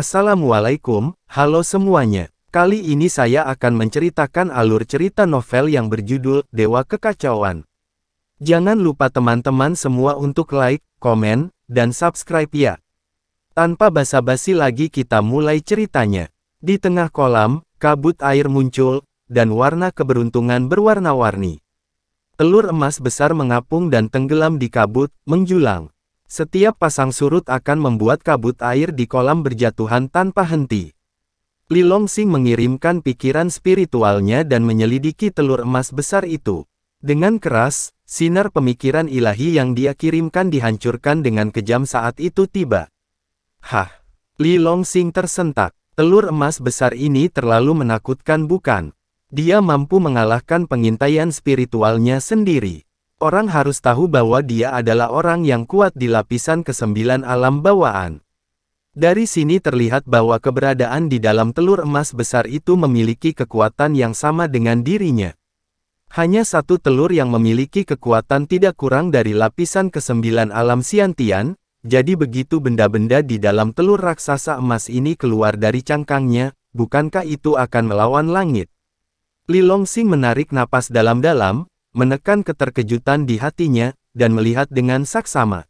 Assalamualaikum, halo semuanya. Kali ini saya akan menceritakan alur cerita novel yang berjudul Dewa Kekacauan. Jangan lupa teman-teman semua untuk like, komen, dan subscribe ya. Tanpa basa-basi lagi kita mulai ceritanya. Di tengah kolam, kabut air muncul, dan warna keberuntungan berwarna-warni. Telur emas besar mengapung dan tenggelam di kabut, menjulang. Setiap pasang surut akan membuat kabut air di kolam berjatuhan tanpa henti. Li Longsing mengirimkan pikiran spiritualnya dan menyelidiki telur emas besar itu. Dengan keras, sinar pemikiran ilahi yang dia kirimkan dihancurkan dengan kejam saat itu tiba. Hah! Li Longsing tersentak. Telur emas besar ini terlalu menakutkan bukan? Dia mampu mengalahkan pengintaian spiritualnya sendiri. Orang harus tahu bahwa dia adalah orang yang kuat di lapisan ke-9 alam bawaan. Dari sini terlihat bahwa keberadaan di dalam telur emas besar itu memiliki kekuatan yang sama dengan dirinya. Hanya satu telur yang memiliki kekuatan tidak kurang dari lapisan ke-9 alam Xiantian, jadi begitu benda-benda di dalam telur raksasa emas ini keluar dari cangkangnya, bukankah itu akan melawan langit? Li Longsing menarik napas dalam-dalam, menekan keterkejutan di hatinya, dan melihat dengan saksama.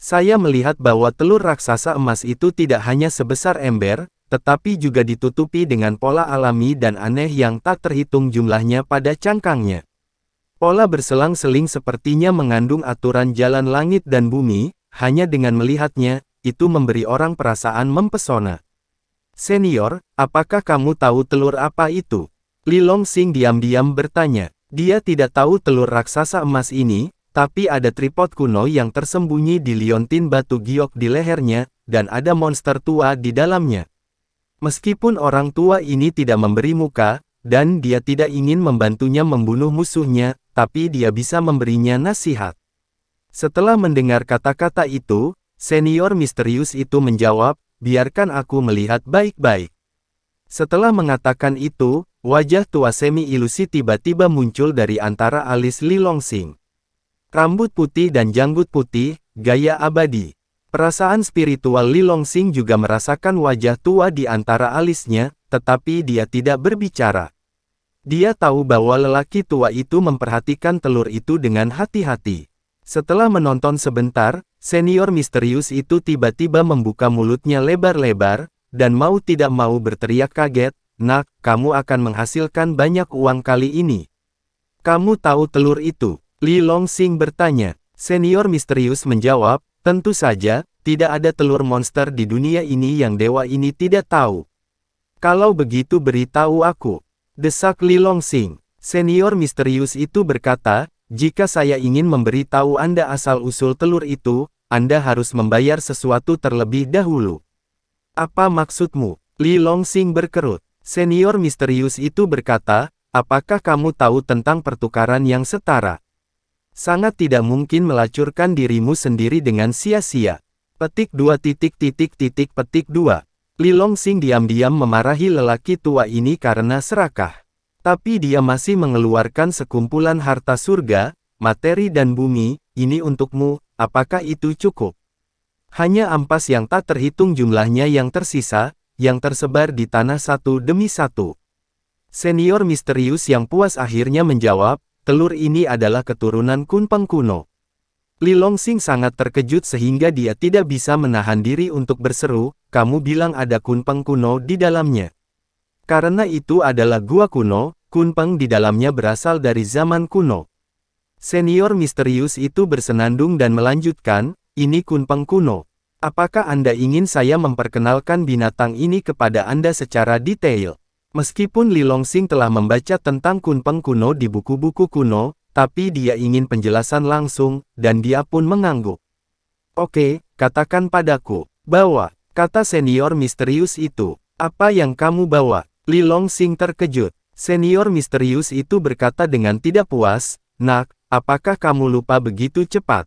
Saya melihat bahwa telur raksasa emas itu tidak hanya sebesar ember, tetapi juga ditutupi dengan pola alami dan aneh yang tak terhitung jumlahnya pada cangkangnya. Pola berselang-seling sepertinya mengandung aturan jalan langit dan bumi, hanya dengan melihatnya, itu memberi orang perasaan mempesona. Senior, apakah kamu tahu telur apa itu? Li Longsing diam-diam bertanya. Dia tidak tahu telur raksasa emas ini, tapi ada tripod kuno yang tersembunyi di liontin batu giok di lehernya, dan ada monster tua di dalamnya. Meskipun orang tua ini tidak memberi muka, dan dia tidak ingin membantunya membunuh musuhnya, tapi dia bisa memberinya nasihat. Setelah mendengar kata-kata itu, senior misterius itu menjawab, biarkan aku melihat baik-baik. Setelah mengatakan itu, wajah tua semi-ilusi tiba-tiba muncul dari antara alis Li Longsing. Rambut putih dan janggut putih, gaya abadi. Perasaan spiritual Li Longsing juga merasakan wajah tua di antara alisnya, tetapi dia tidak berbicara. Dia tahu bahwa lelaki tua itu memperhatikan telur itu dengan hati-hati. Setelah menonton sebentar, senior misterius itu tiba-tiba membuka mulutnya lebar-lebar, dan mau tidak mau berteriak kaget, "Nak, kamu akan menghasilkan banyak uang kali ini." "Kamu tahu telur itu?" Li Longsing bertanya. Senior misterius menjawab, "Tentu saja, tidak ada telur monster di dunia ini yang dewa ini tidak tahu." "Kalau begitu beritahu aku," desak Li Longsing. Senior misterius itu berkata, "Jika saya ingin memberitahu Anda asal-usul telur itu, Anda harus membayar sesuatu terlebih dahulu." "Apa maksudmu?" Li Longsing berkerut. Senior misterius itu berkata, "Apakah kamu tahu tentang pertukaran yang setara? Sangat tidak mungkin melacurkan dirimu sendiri dengan sia-sia." Petik 2. Li Longsing diam-diam memarahi lelaki tua ini karena serakah. Tapi dia masih mengeluarkan sekumpulan harta surga, materi dan bumi, "Ini untukmu, apakah itu cukup?" Hanya ampas yang tak terhitung jumlahnya yang tersisa, yang tersebar di tanah satu demi satu. Senior misterius yang puas akhirnya menjawab, "Telur ini adalah keturunan Kunpeng kuno." Li Longsing sangat terkejut sehingga dia tidak bisa menahan diri untuk berseru, "Kamu bilang ada Kunpeng kuno di dalamnya?" "Karena itu adalah gua kuno, Kunpeng di dalamnya berasal dari zaman kuno." Senior misterius itu bersenandung dan melanjutkan, "Ini Kunpeng kuno. Apakah Anda ingin saya memperkenalkan binatang ini kepada Anda secara detail?" Meskipun Li Longsing telah membaca tentang Kunpeng kuno di buku-buku kuno, tapi dia ingin penjelasan langsung, dan dia pun mengangguk. "Oke, katakan padaku." "Bawa," kata senior misterius itu. "Apa yang kamu bawa?" Li Longsing terkejut. Senior misterius itu berkata dengan tidak puas, "Nak, apakah kamu lupa begitu cepat?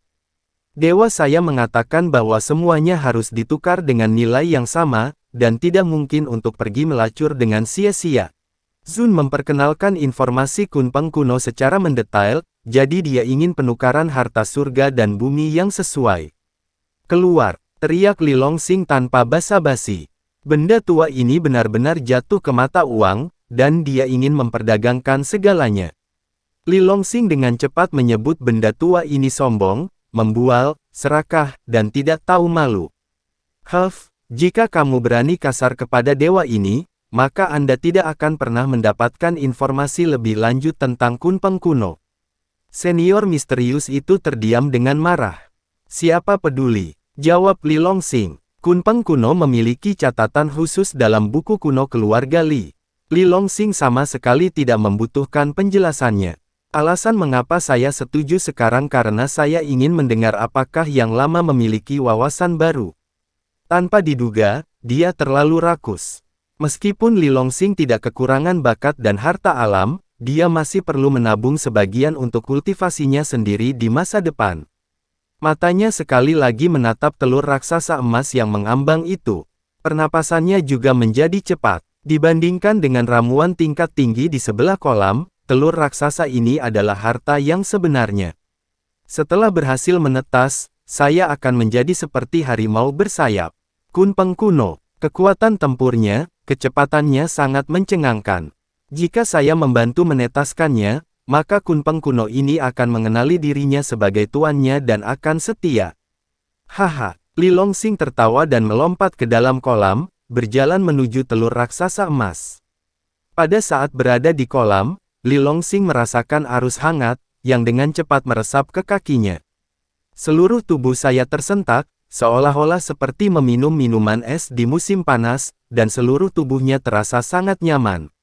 Dewa saya mengatakan bahwa semuanya harus ditukar dengan nilai yang sama, dan tidak mungkin untuk pergi melacur dengan sia-sia." Zun memperkenalkan informasi Kunpeng kuno secara mendetail, jadi dia ingin penukaran harta surga dan bumi yang sesuai. "Keluar!" teriak Li Longsing tanpa basa-basi. Benda tua ini benar-benar jatuh ke mata uang, dan dia ingin memperdagangkan segalanya. Li Longxing dengan cepat menyebut benda tua ini sombong, membual, serakah, dan tidak tahu malu. Jika kamu berani kasar kepada dewa ini, maka Anda tidak akan pernah mendapatkan informasi lebih lanjut tentang Kunpeng kuno. Senior misterius itu terdiam dengan marah. Siapa peduli? Jawab Li Longxing. Kunpeng kuno memiliki catatan khusus dalam buku kuno keluarga Li. Li Longxing sama sekali tidak membutuhkan penjelasannya. Alasan mengapa saya setuju sekarang karena saya ingin mendengar apakah yang lama memiliki wawasan baru. Tanpa diduga, dia terlalu rakus. Meskipun Li Longxing tidak kekurangan bakat dan harta alam, dia masih perlu menabung sebagian untuk kultivasinya sendiri di masa depan. Matanya sekali lagi menatap telur raksasa emas yang mengambang itu. Pernapasannya juga menjadi cepat. Dibandingkan dengan ramuan tingkat tinggi di sebelah kolam, telur raksasa ini adalah harta yang sebenarnya. Setelah berhasil menetas, saya akan menjadi seperti harimau bersayap. Kunpeng kuno, kekuatan tempurnya, kecepatannya sangat mencengangkan. Jika saya membantu menetaskannya, maka Kunpeng kuno ini akan mengenali dirinya sebagai tuannya dan akan setia. Haha, Li Longxing tertawa dan melompat ke dalam kolam, berjalan menuju telur raksasa emas. Pada saat berada di kolam, Li Longxing merasakan arus hangat, yang dengan cepat meresap ke kakinya. Seluruh tubuh saya tersentak, seolah-olah seperti meminum minuman es di musim panas, dan seluruh tubuhnya terasa sangat nyaman.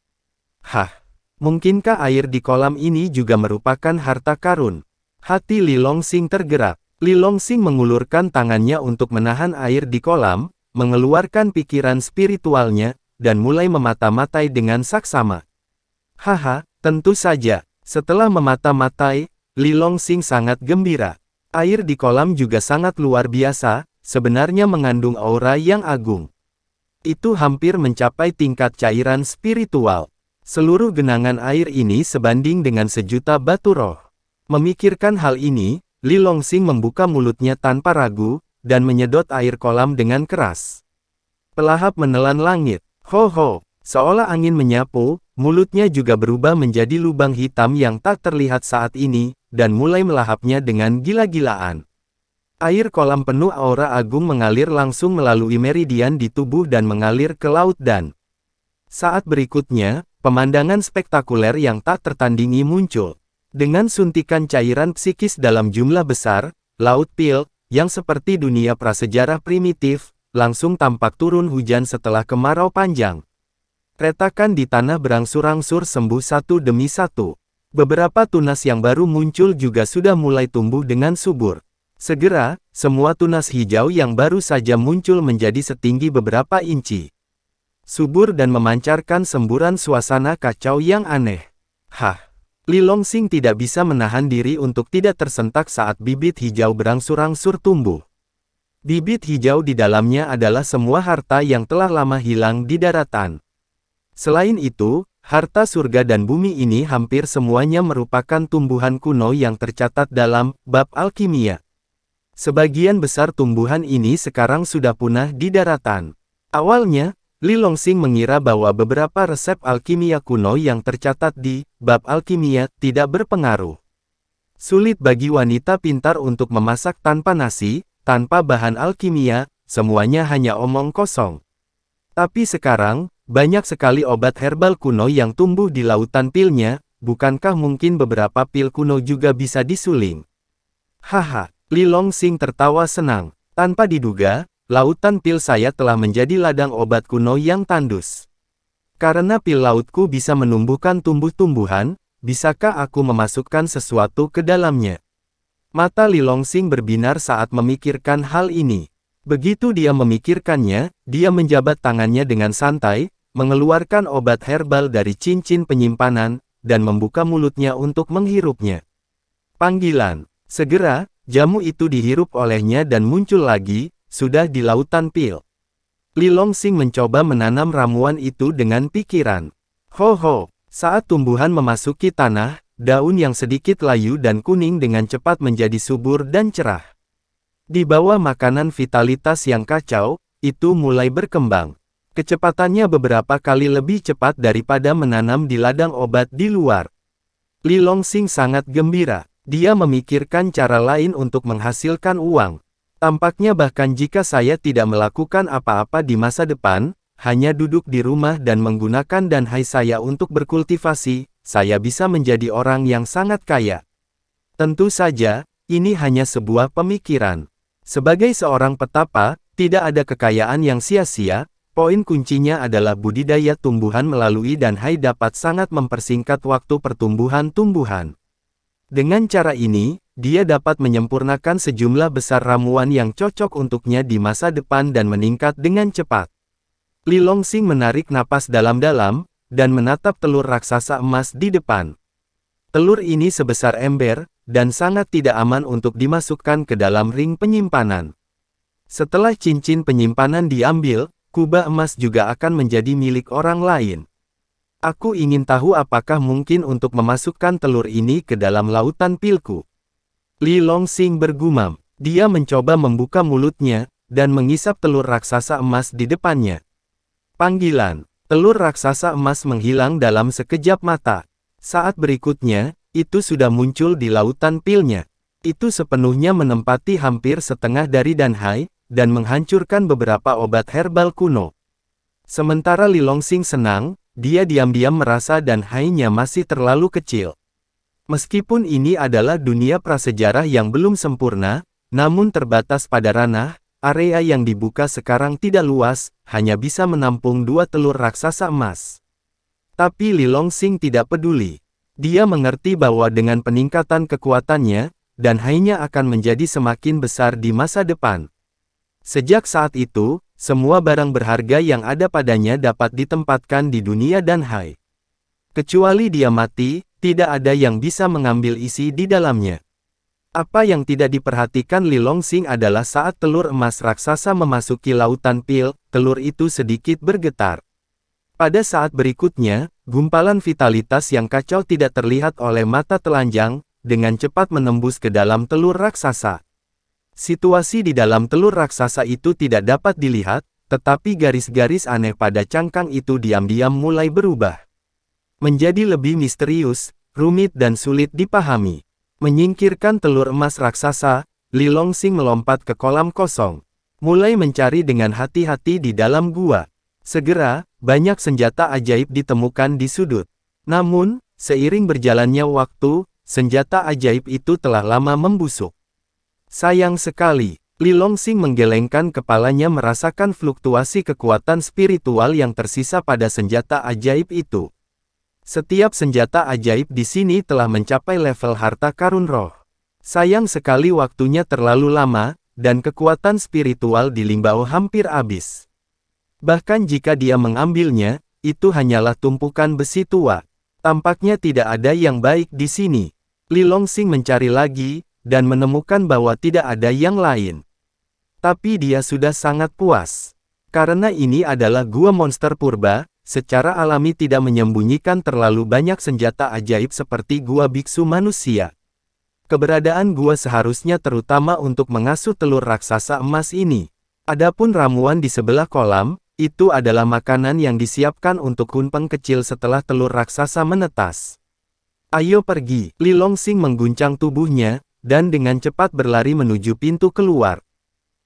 Mungkinkah air di kolam ini juga merupakan harta karun? Hati Li Longxing tergerak. Li Longxing mengulurkan tangannya untuk menahan air di kolam, mengeluarkan pikiran spiritualnya, dan mulai memata-matai dengan saksama. Tentu saja. Setelah memata-matai, Li Longxing sangat gembira. Air di kolam juga sangat luar biasa, sebenarnya mengandung aura yang agung. Itu hampir mencapai tingkat cairan spiritual. Seluruh genangan air ini sebanding dengan sejuta batu roh. Memikirkan hal ini, Li Longxing membuka mulutnya tanpa ragu, dan menyedot air kolam dengan keras. Pelahap menelan langit. Seolah angin menyapu, mulutnya juga berubah menjadi lubang hitam yang tak terlihat saat ini, dan mulai melahapnya dengan gila-gilaan. Air kolam penuh aura agung mengalir langsung melalui meridian di tubuh dan mengalir ke laut dan... Saat berikutnya, pemandangan spektakuler yang tak tertandingi muncul. Dengan suntikan cairan psikis dalam jumlah besar, Laut Pil, yang seperti dunia prasejarah primitif, langsung tampak turun hujan setelah kemarau panjang. Retakan di tanah berangsur-angsur sembuh satu demi satu. Beberapa tunas yang baru muncul juga sudah mulai tumbuh dengan subur. Segera, semua tunas hijau yang baru saja muncul menjadi setinggi beberapa inci. Subur dan memancarkan semburan suasana kacau yang aneh. Li Longxing tidak bisa menahan diri untuk tidak tersentak saat bibit hijau berangsur-angsur tumbuh. Bibit hijau di dalamnya adalah semua harta yang telah lama hilang di daratan. Selain itu, harta surga dan bumi ini hampir semuanya merupakan tumbuhan kuno yang tercatat dalam bab alkimia. Sebagian besar tumbuhan ini sekarang sudah punah di daratan. Awalnya, Li Longxing mengira bahwa beberapa resep alkimia kuno yang tercatat di bab alkimia tidak berpengaruh. Sulit bagi wanita pintar untuk memasak tanpa nasi, tanpa bahan alkimia, semuanya hanya omong kosong. Tapi sekarang, banyak sekali obat herbal kuno yang tumbuh di lautan pilnya, bukankah mungkin beberapa pil kuno juga bisa disuling? Li Longxing tertawa senang. Tanpa diduga, lautan pil saya telah menjadi ladang obat kuno yang tandus. Karena pil lautku bisa menumbuhkan tumbuh-tumbuhan, bisakah aku memasukkan sesuatu ke dalamnya? Mata Li Longxing berbinar saat memikirkan hal ini. Begitu dia memikirkannya, dia menjabat tangannya dengan santai, mengeluarkan obat herbal dari cincin penyimpanan, dan membuka mulutnya untuk menghirupnya. Panggilan. Segera, jamu itu dihirup olehnya dan muncul lagi, sudah di lautan pil. Li Longxing mencoba menanam ramuan itu dengan pikiran. Saat tumbuhan memasuki tanah, daun yang sedikit layu dan kuning dengan cepat menjadi subur dan cerah. Di bawah makanan vitalitas yang kacau, itu mulai berkembang. Kecepatannya beberapa kali lebih cepat daripada menanam di ladang obat di luar. Li Longsing sangat gembira. Dia memikirkan cara lain untuk menghasilkan uang. Tampaknya bahkan jika saya tidak melakukan apa-apa di masa depan, hanya duduk di rumah dan menggunakan danhai saya untuk berkultivasi, saya bisa menjadi orang yang sangat kaya. Tentu saja, ini hanya sebuah pemikiran. Sebagai seorang petapa, tidak ada kekayaan yang sia-sia, poin kuncinya adalah budidaya tumbuhan melalui danhai dapat sangat mempersingkat waktu pertumbuhan tumbuhan. Dengan cara ini, dia dapat menyempurnakan sejumlah besar ramuan yang cocok untuknya di masa depan dan meningkat dengan cepat. Li Longsing menarik napas dalam-dalam, dan menatap telur raksasa emas di depan. Telur ini sebesar ember, dan sangat tidak aman untuk dimasukkan ke dalam ring penyimpanan. Setelah cincin penyimpanan diambil, kubah emas juga akan menjadi milik orang lain. Aku ingin tahu apakah mungkin untuk memasukkan telur ini ke dalam lautan pilku. Li Longsing bergumam. Dia mencoba membuka mulutnya, dan mengisap telur raksasa emas di depannya. Panggilan. Telur raksasa emas menghilang dalam sekejap mata. Saat berikutnya, itu sudah muncul di lautan pilnya. Itu sepenuhnya menempati hampir setengah dari danhai, dan menghancurkan beberapa obat herbal kuno. Sementara Li Longsing senang, dia diam-diam merasa danhainya masih terlalu kecil. Meskipun ini adalah dunia prasejarah yang belum sempurna, namun terbatas pada ranah, area yang dibuka sekarang tidak luas, hanya bisa menampung 2 telur raksasa emas. Tapi Li Longsing tidak peduli. Dia mengerti bahwa dengan peningkatan kekuatannya, danhainya akan menjadi semakin besar di masa depan. Sejak saat itu, semua barang berharga yang ada padanya dapat ditempatkan di dunia danhai. Kecuali dia mati, tidak ada yang bisa mengambil isi di dalamnya. Apa yang tidak diperhatikan Li Longsing adalah saat telur emas raksasa memasuki lautan pil, telur itu sedikit bergetar. Pada saat berikutnya, gumpalan vitalitas yang kacau tidak terlihat oleh mata telanjang, dengan cepat menembus ke dalam telur raksasa. Situasi di dalam telur raksasa itu tidak dapat dilihat, tetapi garis-garis aneh pada cangkang itu diam-diam mulai berubah. Menjadi lebih misterius, rumit dan sulit dipahami. Menyingkirkan telur emas raksasa, Li Longsing melompat ke kolam kosong. Mulai mencari dengan hati-hati di dalam gua. Segera, banyak senjata ajaib ditemukan di sudut. Namun, seiring berjalannya waktu, senjata ajaib itu telah lama membusuk. Sayang sekali, Li Longsing menggelengkan kepalanya merasakan fluktuasi kekuatan spiritual yang tersisa pada senjata ajaib itu. Setiap senjata ajaib di sini telah mencapai level harta karun roh. Sayang sekali waktunya terlalu lama, dan kekuatan spiritual di Lingbao hampir habis. Bahkan jika dia mengambilnya, itu hanyalah tumpukan besi tua. Tampaknya tidak ada yang baik di sini. Li Longsing mencari lagi, dan menemukan bahwa tidak ada yang lain. Tapi dia sudah sangat puas. Karena ini adalah gua monster purba, secara alami tidak menyembunyikan terlalu banyak senjata ajaib seperti gua biksu manusia. Keberadaan gua seharusnya terutama untuk mengasuh telur raksasa emas ini. Adapun ramuan di sebelah kolam, itu adalah makanan yang disiapkan untuk kunpeng kecil setelah telur raksasa menetas. Ayo pergi, Li Longsing mengguncang tubuhnya, dan dengan cepat berlari menuju pintu keluar.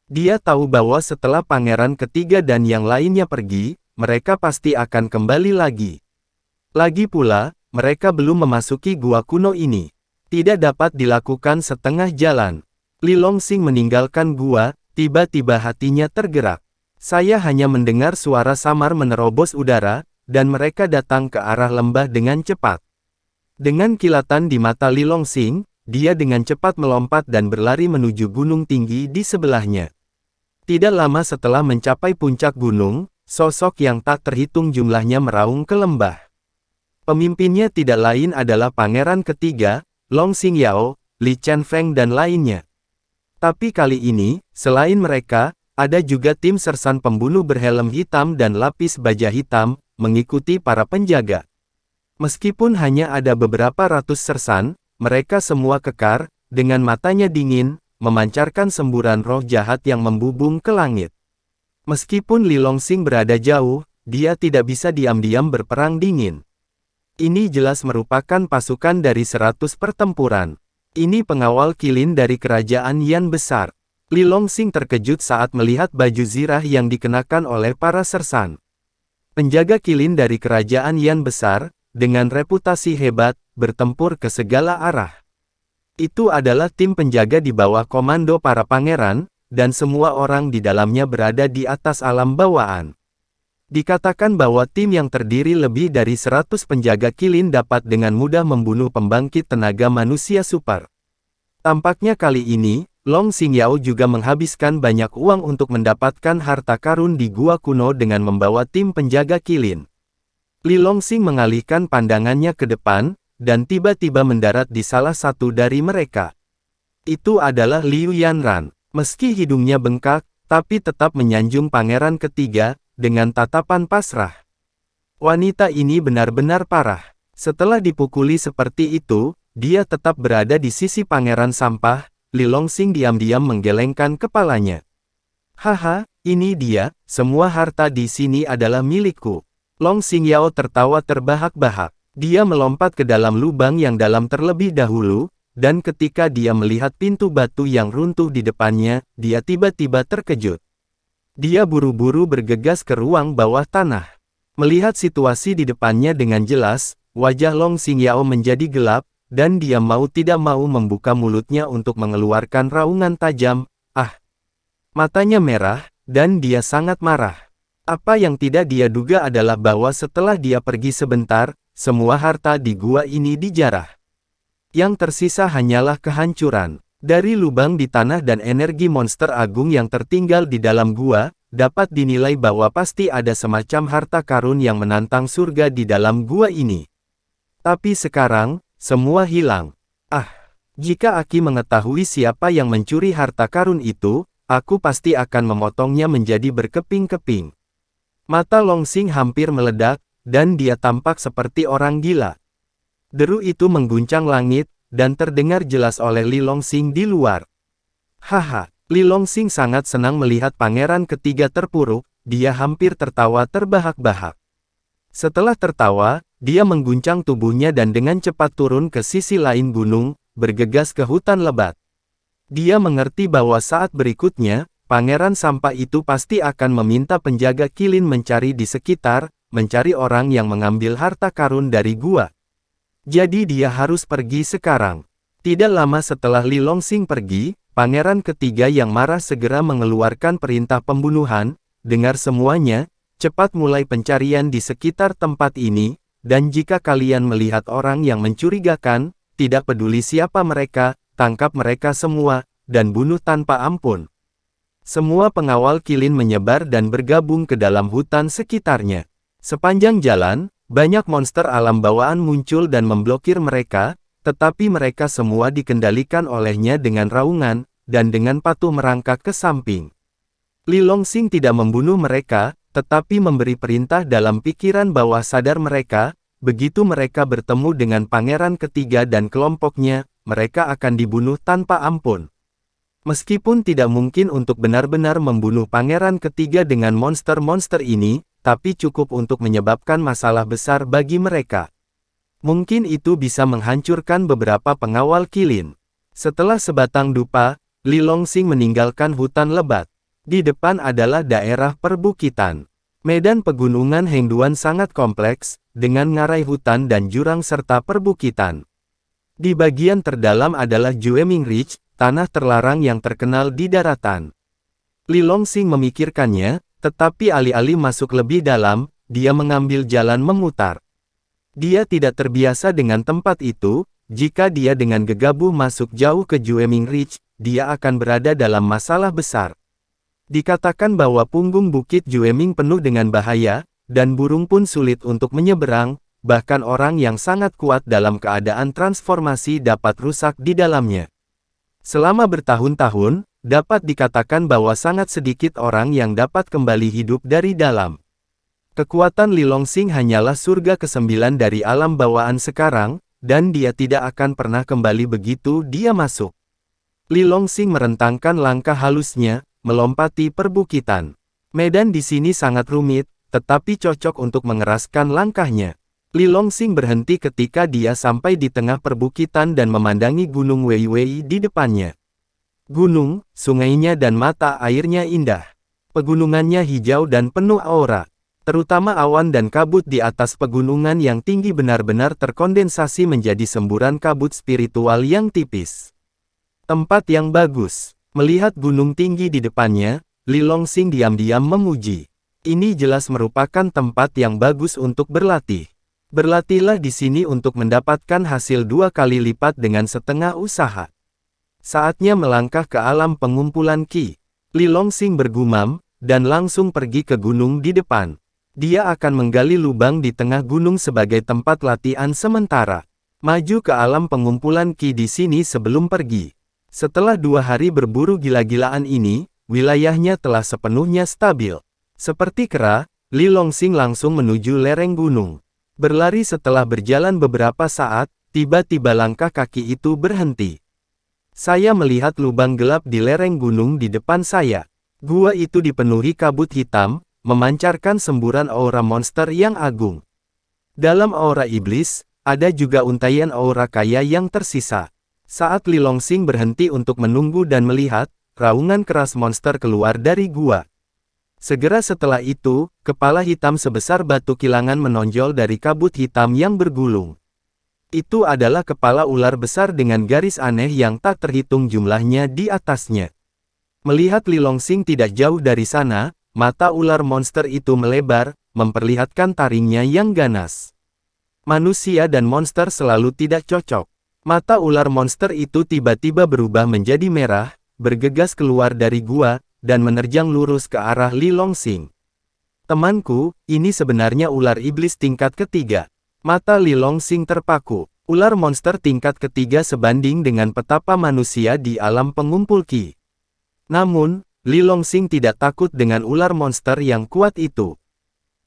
Dia tahu bahwa setelah pangeran ketiga dan yang lainnya pergi, mereka pasti akan kembali lagi. Lagi pula, mereka belum memasuki gua kuno ini. Tidak dapat dilakukan setengah jalan. Li Longsing meninggalkan gua, tiba-tiba hatinya tergerak. Saya hanya mendengar suara samar menerobos udara, dan mereka datang ke arah lembah dengan cepat. Dengan kilatan di mata Li Longsing, dia dengan cepat melompat dan berlari menuju gunung tinggi di sebelahnya. Tidak lama setelah mencapai puncak gunung, sosok yang tak terhitung jumlahnya meraung ke lembah. Pemimpinnya tidak lain adalah pangeran ketiga, Long Xingyao, Li Qianfeng dan lainnya. Tapi kali ini, selain mereka, ada juga tim sersan pembunuh berhelm hitam dan lapis baja hitam, mengikuti para penjaga. Meskipun hanya ada beberapa ratus sersan, mereka semua kekar, dengan matanya dingin, memancarkan semburan roh jahat yang membubung ke langit. Meskipun Li Longsing berada jauh, dia tidak bisa diam-diam berperang dingin. Ini jelas merupakan pasukan dari 100 pertempuran. Ini pengawal kilin dari kerajaan Yan besar. Li Longsing terkejut saat melihat baju zirah yang dikenakan oleh para sersan. Penjaga kilin dari kerajaan Yan besar, dengan reputasi hebat, bertempur ke segala arah. Itu adalah tim penjaga di bawah komando para pangeran, dan semua orang di dalamnya berada di atas alam bawaan. Dikatakan bahwa tim yang terdiri lebih dari 100 penjaga kilin dapat dengan mudah membunuh pembangkit tenaga manusia super. Tampaknya kali ini, Long Xingyao juga menghabiskan banyak uang untuk mendapatkan harta karun di gua kuno dengan membawa tim penjaga kilin. Li Longsing mengalihkan pandangannya ke depan, dan tiba-tiba mendarat di salah satu dari mereka. Itu adalah Liu Yanran. Meski hidungnya bengkak, tapi tetap menyanjung pangeran ketiga, dengan tatapan pasrah. Wanita ini benar-benar parah. Setelah dipukuli seperti itu, dia tetap berada di sisi pangeran sampah. Li Longsing diam-diam menggelengkan kepalanya. Haha, ini dia, semua harta di sini adalah milikku. Long Xingyao tertawa terbahak-bahak. Dia melompat ke dalam lubang yang dalam terlebih dahulu, dan ketika dia melihat pintu batu yang runtuh di depannya, dia tiba-tiba terkejut. Dia buru-buru bergegas ke ruang bawah tanah. Melihat situasi di depannya dengan jelas, wajah Long Xingyao menjadi gelap, dan dia mau tidak mau membuka mulutnya untuk mengeluarkan raungan tajam. Matanya merah, dan dia sangat marah. Apa yang tidak dia duga adalah bahwa setelah dia pergi sebentar, semua harta di gua ini dijarah. Yang tersisa hanyalah kehancuran. Dari lubang di tanah dan energi monster agung yang tertinggal di dalam gua, dapat dinilai bahwa pasti ada semacam harta karun yang menantang surga di dalam gua ini. Tapi sekarang, semua hilang. Jika Aki mengetahui siapa yang mencuri harta karun itu, aku pasti akan memotongnya menjadi berkeping-keping. Mata Longsing hampir meledak, dan dia tampak seperti orang gila. Deru itu mengguncang langit, dan terdengar jelas oleh Li Longsing di luar. Haha, Li Longsing sangat senang melihat pangeran ketiga terpuruk, dia hampir tertawa terbahak-bahak. Setelah tertawa, dia mengguncang tubuhnya dan dengan cepat turun ke sisi lain gunung, bergegas ke hutan lebat. Dia mengerti bahwa saat berikutnya, pangeran sampah itu pasti akan meminta penjaga kilin mencari di sekitar, mencari orang yang mengambil harta karun dari gua. Jadi dia harus pergi sekarang. Tidak lama setelah Li Longsing pergi, pangeran ketiga yang marah segera mengeluarkan perintah pembunuhan. Dengar semuanya, cepat mulai pencarian di sekitar tempat ini, dan jika kalian melihat orang yang mencurigakan, tidak peduli siapa mereka, tangkap mereka semua, dan bunuh tanpa ampun. Semua pengawal kilin menyebar dan bergabung ke dalam hutan sekitarnya. Sepanjang jalan, banyak monster alam bawaan muncul dan memblokir mereka, tetapi mereka semua dikendalikan olehnya dengan raungan, dan dengan patuh merangkak ke samping. Li Longsing tidak membunuh mereka, tetapi memberi perintah dalam pikiran bawah sadar mereka, begitu mereka bertemu dengan pangeran ketiga dan kelompoknya, mereka akan dibunuh tanpa ampun. Meskipun tidak mungkin untuk benar-benar membunuh pangeran ketiga dengan monster-monster ini, tapi cukup untuk menyebabkan masalah besar bagi mereka. Mungkin itu bisa menghancurkan beberapa pengawal kilin. Setelah sebatang dupa, Li Longsing meninggalkan hutan lebat. Di depan adalah daerah perbukitan. Medan pegunungan Hengduan sangat kompleks, dengan ngarai hutan dan jurang serta perbukitan. Di bagian terdalam adalah Jueming Ridge, tanah terlarang yang terkenal di daratan. Li Longsing memikirkannya, tetapi alih-alih masuk lebih dalam, dia mengambil jalan memutar. Dia tidak terbiasa dengan tempat itu, jika dia dengan gegabah masuk jauh ke Jueming Ridge, dia akan berada dalam masalah besar. Dikatakan bahwa punggung bukit Jueming penuh dengan bahaya, dan burung pun sulit untuk menyeberang, bahkan orang yang sangat kuat dalam keadaan transformasi dapat rusak di dalamnya. Selama bertahun-tahun, dapat dikatakan bahwa sangat sedikit orang yang dapat kembali hidup dari dalam. Kekuatan Li Longsing hanyalah surga ke-9 dari alam bawaan sekarang, dan dia tidak akan pernah kembali begitu dia masuk. Li Longsing merentangkan langkah halusnya, melompati perbukitan. Medan di sini sangat rumit, tetapi cocok untuk mengeraskan langkahnya. Li Longsing berhenti ketika dia sampai di tengah perbukitan dan memandangi Gunung Weiwei di depannya. Gunung, sungainya dan mata airnya indah. Pegunungannya hijau dan penuh aura. Terutama awan dan kabut di atas pegunungan yang tinggi benar-benar terkondensasi menjadi semburan kabut spiritual yang tipis. Tempat yang bagus. Melihat gunung tinggi di depannya, Li Longsing diam-diam memuji. Ini jelas merupakan tempat yang bagus untuk berlatih. Berlatihlah di sini untuk mendapatkan hasil 2 kali lipat dengan setengah usaha. Saatnya melangkah ke alam pengumpulan Qi. Li Longsing bergumam, dan langsung pergi ke gunung di depan. Dia akan menggali lubang di tengah gunung sebagai tempat latihan sementara. Maju ke alam pengumpulan Qi di sini sebelum pergi. Setelah 2 hari berburu gila-gilaan ini, wilayahnya telah sepenuhnya stabil. Seperti kera, Li Longsing langsung menuju lereng gunung. Berlari setelah berjalan beberapa saat, tiba-tiba langkah kaki itu berhenti. Saya melihat lubang gelap di lereng gunung di depan saya. Gua itu dipenuhi kabut hitam, memancarkan semburan aura monster yang agung. Dalam aura iblis, ada juga untaian aura kaya yang tersisa. Saat Li Longsing berhenti untuk menunggu dan melihat, raungan keras monster keluar dari gua. Segera setelah itu, kepala hitam sebesar batu kilangan menonjol dari kabut hitam yang bergulung. Itu adalah kepala ular besar dengan garis aneh yang tak terhitung jumlahnya di atasnya. Melihat Li Longsing tidak jauh dari sana, mata ular monster itu melebar, memperlihatkan taringnya yang ganas. Manusia dan monster selalu tidak cocok. Mata ular monster itu tiba-tiba berubah menjadi merah, bergegas keluar dari gua, dan menerjang lurus ke arah Li Longsing. Temanku, ini sebenarnya ular iblis tingkat ketiga. Mata Li Longsing terpaku. Ular monster tingkat ketiga sebanding dengan petapa manusia di alam pengumpul Qi. Namun, Li Longsing tidak takut dengan ular monster yang kuat itu.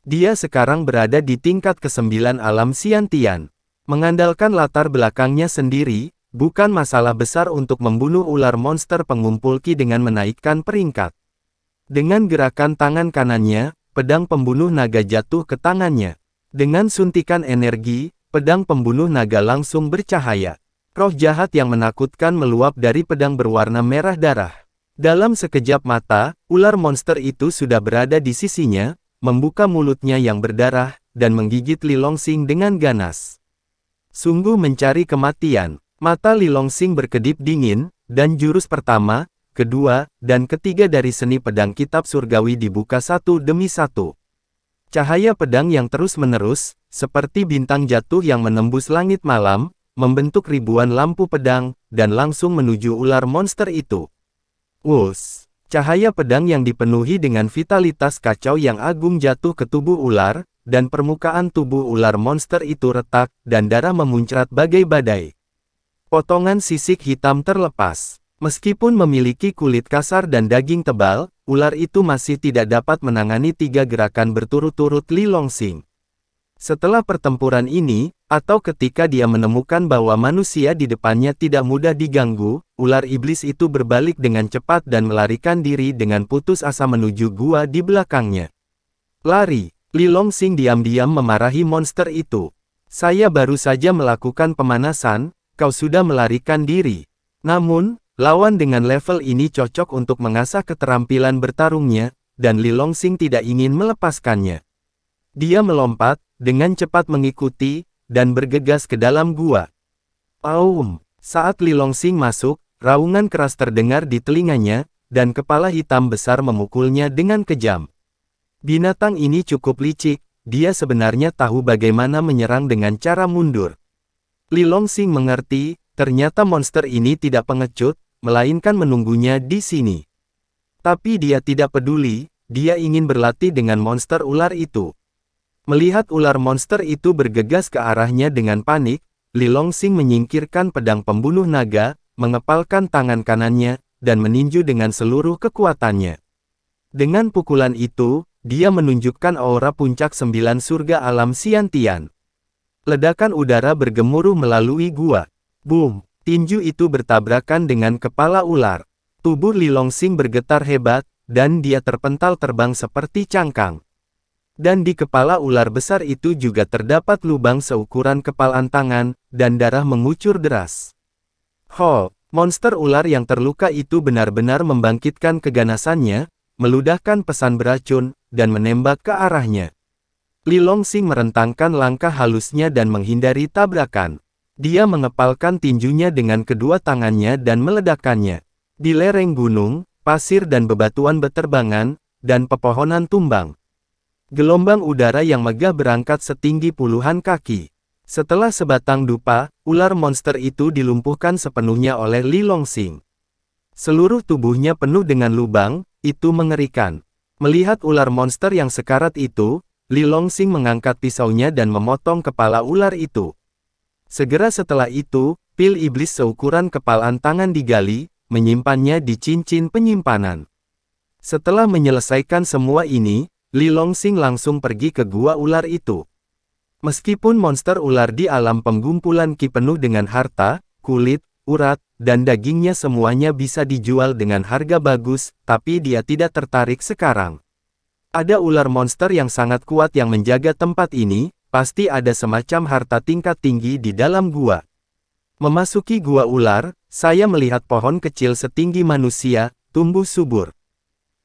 Dia sekarang berada di tingkat ke-9 alam Xiantian. Mengandalkan latar belakangnya sendiri, bukan masalah besar untuk membunuh ular monster pengumpul Qi dengan menaikkan peringkat. Dengan gerakan tangan kanannya, pedang pembunuh naga jatuh ke tangannya. Dengan suntikan energi, pedang pembunuh naga langsung bercahaya. Roh jahat yang menakutkan meluap dari pedang berwarna merah darah. Dalam sekejap mata, ular monster itu sudah berada di sisinya, membuka mulutnya yang berdarah, dan menggigit Li Longsing dengan ganas. Sungguh mencari kematian. Mata Li Longsing berkedip dingin, dan jurus pertama, kedua, dan ketiga dari seni pedang kitab surgawi dibuka satu demi satu. Cahaya pedang yang terus-menerus, seperti bintang jatuh yang menembus langit malam, membentuk ribuan lampu pedang, dan langsung menuju ular monster itu. Wus! Cahaya pedang yang dipenuhi dengan vitalitas kacau yang agung jatuh ke tubuh ular, dan permukaan tubuh ular monster itu retak, dan darah memuncrat bagai badai. Potongan sisik hitam terlepas. Meskipun memiliki kulit kasar dan daging tebal, ular itu masih tidak dapat menangani 3 gerakan berturut-turut Li Longsing. Setelah pertempuran ini, atau ketika dia menemukan bahwa manusia di depannya tidak mudah diganggu, ular iblis itu berbalik dengan cepat dan melarikan diri dengan putus asa menuju gua di belakangnya. Lari! Li Longsing diam-diam memarahi monster itu. Saya baru saja melakukan pemanasan, kau sudah melarikan diri. Namun, lawan dengan level ini cocok untuk mengasah keterampilan bertarungnya, dan Li Longsing tidak ingin melepaskannya. Dia melompat, dengan cepat mengikuti, dan bergegas ke dalam gua. Aum! Saat Li Longsing masuk, raungan keras terdengar di telinganya, dan kepala hitam besar memukulnya dengan kejam. Binatang ini cukup licik, dia sebenarnya tahu bagaimana menyerang dengan cara mundur. Li Longsing mengerti, ternyata monster ini tidak pengecut, melainkan menunggunya di sini. Tapi dia tidak peduli, dia ingin berlatih dengan monster ular itu. Melihat ular monster itu bergegas ke arahnya dengan panik, Li Longsing menyingkirkan pedang pembunuh naga, mengepalkan tangan kanannya, dan meninju dengan seluruh kekuatannya. Dengan pukulan itu, dia menunjukkan aura puncak 9 surga alam Xiantian. Ledakan udara bergemuruh melalui gua. Boom! Tinju itu bertabrakan dengan kepala ular. Tubuh Li Longsing bergetar hebat, dan dia terpental terbang seperti cangkang. Dan di kepala ular besar itu juga terdapat lubang seukuran kepalan tangan, dan darah mengucur deras. Monster ular yang terluka itu benar-benar membangkitkan keganasannya, meludahkan pesan beracun, dan menembak ke arahnya. Li Longsing merentangkan langkah halusnya dan menghindari tabrakan. Dia mengepalkan tinjunya dengan kedua tangannya dan meledakkannya. Di lereng gunung, pasir dan bebatuan beterbangan, dan pepohonan tumbang. Gelombang udara yang megah berangkat setinggi puluhan kaki. Setelah sebatang dupa, ular monster itu dilumpuhkan sepenuhnya oleh Li Longsing. Seluruh tubuhnya penuh dengan lubang, itu mengerikan. Melihat ular monster yang sekarat itu, Li Longsing mengangkat pisaunya dan memotong kepala ular itu. Segera setelah itu, pil iblis seukuran kepalan tangan digali, menyimpannya di cincin penyimpanan. Setelah menyelesaikan semua ini, Li Longsing langsung pergi ke gua ular itu. Meskipun monster ular di alam penggumpulan Qi penuh dengan harta, kulit, urat, dan dagingnya semuanya bisa dijual dengan harga bagus, tapi dia tidak tertarik sekarang. Ada ular monster yang sangat kuat yang menjaga tempat ini, pasti ada semacam harta tingkat tinggi di dalam gua. Memasuki gua ular, saya melihat pohon kecil setinggi manusia, tumbuh subur.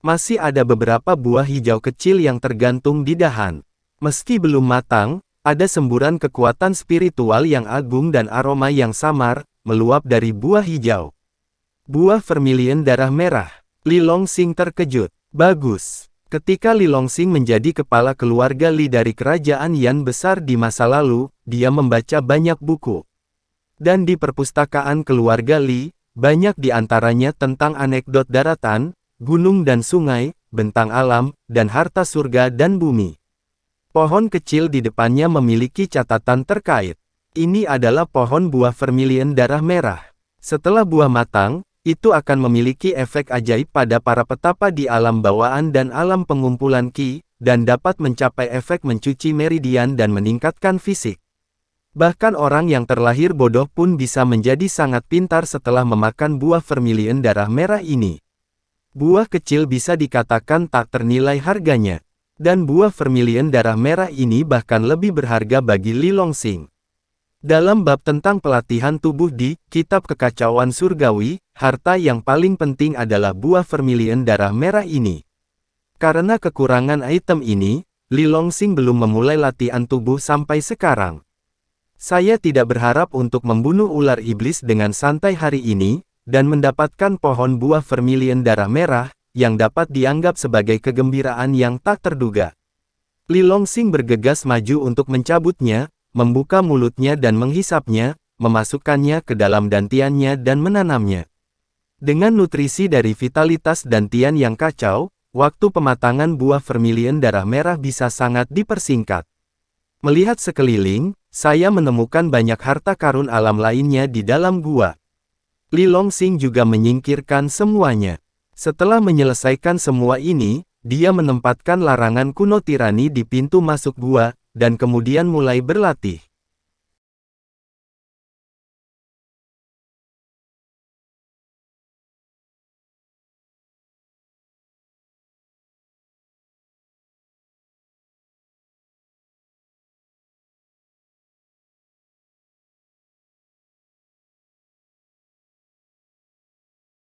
Masih ada beberapa buah hijau kecil yang tergantung di dahan. Meski belum matang, ada semburan kekuatan spiritual yang agung dan aroma yang samar, meluap dari buah hijau. Buah vermilion darah merah. Li Longsing terkejut. Bagus. Ketika Li Longsing menjadi kepala keluarga Li dari kerajaan Yan besar di masa lalu, dia membaca banyak buku. Dan di perpustakaan keluarga Li, banyak di antaranya tentang anekdot daratan, gunung dan sungai, bentang alam, dan harta surga dan bumi. Pohon kecil di depannya memiliki catatan terkait. Ini adalah pohon buah vermilion darah merah. Setelah buah matang, itu akan memiliki efek ajaib pada para petapa di alam bawaan dan alam pengumpulan Qi, dan dapat mencapai efek mencuci meridian dan meningkatkan fisik. Bahkan orang yang terlahir bodoh pun bisa menjadi sangat pintar setelah memakan buah vermilion darah merah ini. Buah kecil bisa dikatakan tak ternilai harganya. Dan buah vermilion darah merah ini bahkan lebih berharga bagi Li Longsing. Dalam bab tentang pelatihan tubuh di Kitab Kekacauan Surgawi, harta yang paling penting adalah buah vermilion darah merah ini. Karena kekurangan item ini, Li Longsing belum memulai latihan tubuh sampai sekarang. Saya tidak berharap untuk membunuh ular iblis dengan santai hari ini, dan mendapatkan pohon buah vermilion darah merah, yang dapat dianggap sebagai kegembiraan yang tak terduga. Li Longsing bergegas maju untuk mencabutnya, membuka mulutnya dan menghisapnya, memasukkannya ke dalam dantiannya dan menanamnya. Dengan nutrisi dari vitalitas dantian yang kacau, waktu pematangan buah vermilion darah merah bisa sangat dipersingkat. Melihat sekeliling, saya menemukan banyak harta karun alam lainnya di dalam gua. Li Longsing juga menyingkirkan semuanya. Setelah menyelesaikan semua ini, dia menempatkan larangan kuno tirani di pintu masuk gua, dan kemudian mulai berlatih.